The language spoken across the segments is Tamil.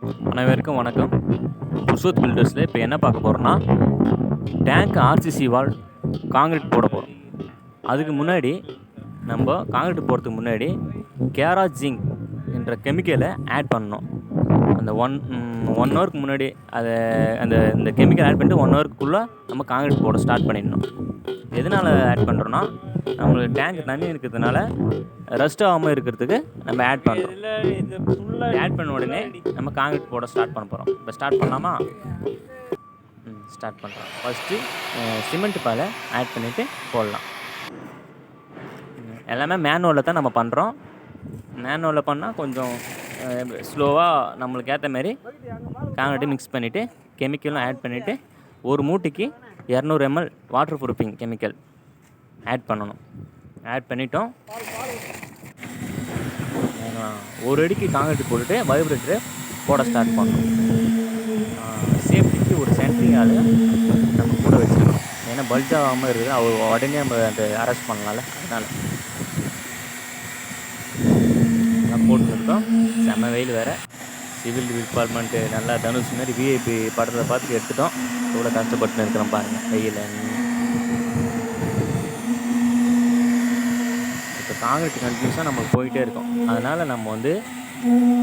அனைவருக்கும் வணக்கம். புருஷோத் பில்டர்ஸில் இப்போ என்ன பார்க்க போகிறோன்னா, டேங்க் ஆர்சிசி வால் காங்கிரீட் போட போகிறோம். அதுக்கு முன்னாடி நம்ம காங்கிரீட் போடுறதுக்கு முன்னாடி கேராஜிங் என்ற கெமிக்கலை ஆட் பண்ணணும். அந்த ஒன் ஹவருக்கு முன்னாடி இந்த கெமிக்கல் ஆட் பண்ணிட்டு 1 ஹவருக்குள்ளே நம்ம காங்கிரீட் போட ஸ்டார்ட் பண்ணிடணும். எதனால் ஆட் பண்ணுறோன்னா, நம்மளுக்கு டேங்க் தண்ணி இருக்கிறதுனால ரஸ்ட் ஆகாமல் இருக்கிறதுக்கு நம்ம ஆட் பண்ணுறோம். ஆட் பண்ண உடனே நம்ம காங்கிரீட் போட ஸ்டார்ட் பண்ண போகிறோம். இப்போ ஸ்டார்ட் பண்ணலாமா? ஸ்டார்ட் பண்ணுறோம். ஃபஸ்ட்டு சிமெண்ட் பாலை ஆட் பண்ணிவிட்டு போடலாம். எல்லாமே மேனுவலில் தான் நம்ம பண்ணுறோம். மேனுவலில் பண்ணால் கொஞ்சம் ஸ்லோவாக நம்மளுக்கு ஏற்ற மாரி காங்கிரீட்டு மிக்ஸ் பண்ணிவிட்டு கெமிக்கலும் ஆட் பண்ணிவிட்டு ஒரு மூட்டைக்கு 200 ml water proofing chemical add பண்ணணும். ஆட் பண்ணிட்டோம். ஒரு அடிக்கு காங்கிரீட் போட்டுட்டு வைப்ரேட்டரை போட ஸ்டார்ட் பண்ணணும். சேஃப்டிக்கு ஒரு சென்ட்ரிங் ஆள் நம்ம கூட வச்சுக்கணும். ஏன்னா பல்ஜ் ஆகாமல் இருக்குது, அவர் உடனே நம்ம அந்த அரெஸ்ட் பண்ணலாம்ல, அதனால் எல்லாம் போட்டுருக்கோம். செம்ம வெயில் வேறு. சிவில் டிபார்ட்மெண்ட்டு நல்லா தனுஷ் மாதிரி விஐபி படத்தை பார்த்து எடுத்துட்டோம். எவ்வளோ கஷ்டப்பட்டு இருக்கிறோம் பாருங்கள் வெயில். இப்போ காங்கிரீட் கண்டினியூஸாக நம்ம போயிட்டே இருக்கோம். அதனால் நம்ம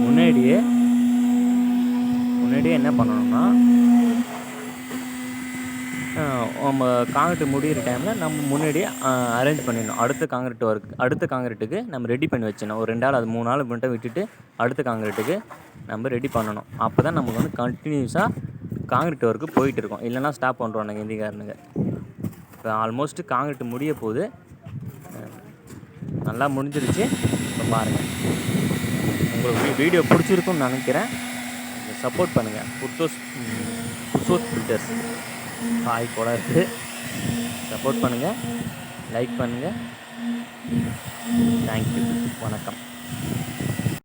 முன்னாடியே என்ன பண்ணணும்னா, நம்ம காங்கிரீட் முடிகிற டைமில் நம்ம முன்னாடியே அரேஞ்ச் பண்ணிடணும். அடுத்த காங்கிரீட்டுக்கு நம்ம ரெடி பண்ணி வச்சிடணும். ஒரு 2 நாள் அது 3 நாள் மட்டும் விட்டுட்டு அடுத்த காங்கிரீட்டுக்கு நம்ம ரெடி பண்ணணும். அப்போ தான் நமக்கு கண்டினியூஸாக காங்கிரீட் ஒர்க்கு போயிட்டுருக்கோம். இல்லைனா ஸ்டாப் பண்ணுறோம் நாங்கள் ஹிந்திக்காரனுங்க. இப்போ ஆல்மோஸ்ட்டு காங்கிரீட் முடிய போகுது. நல்லா முடிஞ்சிருச்சு. இப்போ பாருங்கள், உங்களுக்கு வீடியோ பிடிச்சிருக்குன்னு நினைக்கிறேன். சப்போர்ட் பண்ணுங்கள். புருஷோத் பில்டர்ஸ் ஹாய் கூட இருக்குது. சப்போர்ட் பண்ணுங்கள், லைக் பண்ணுங்கள். தேங்க்யூ. வணக்கம்.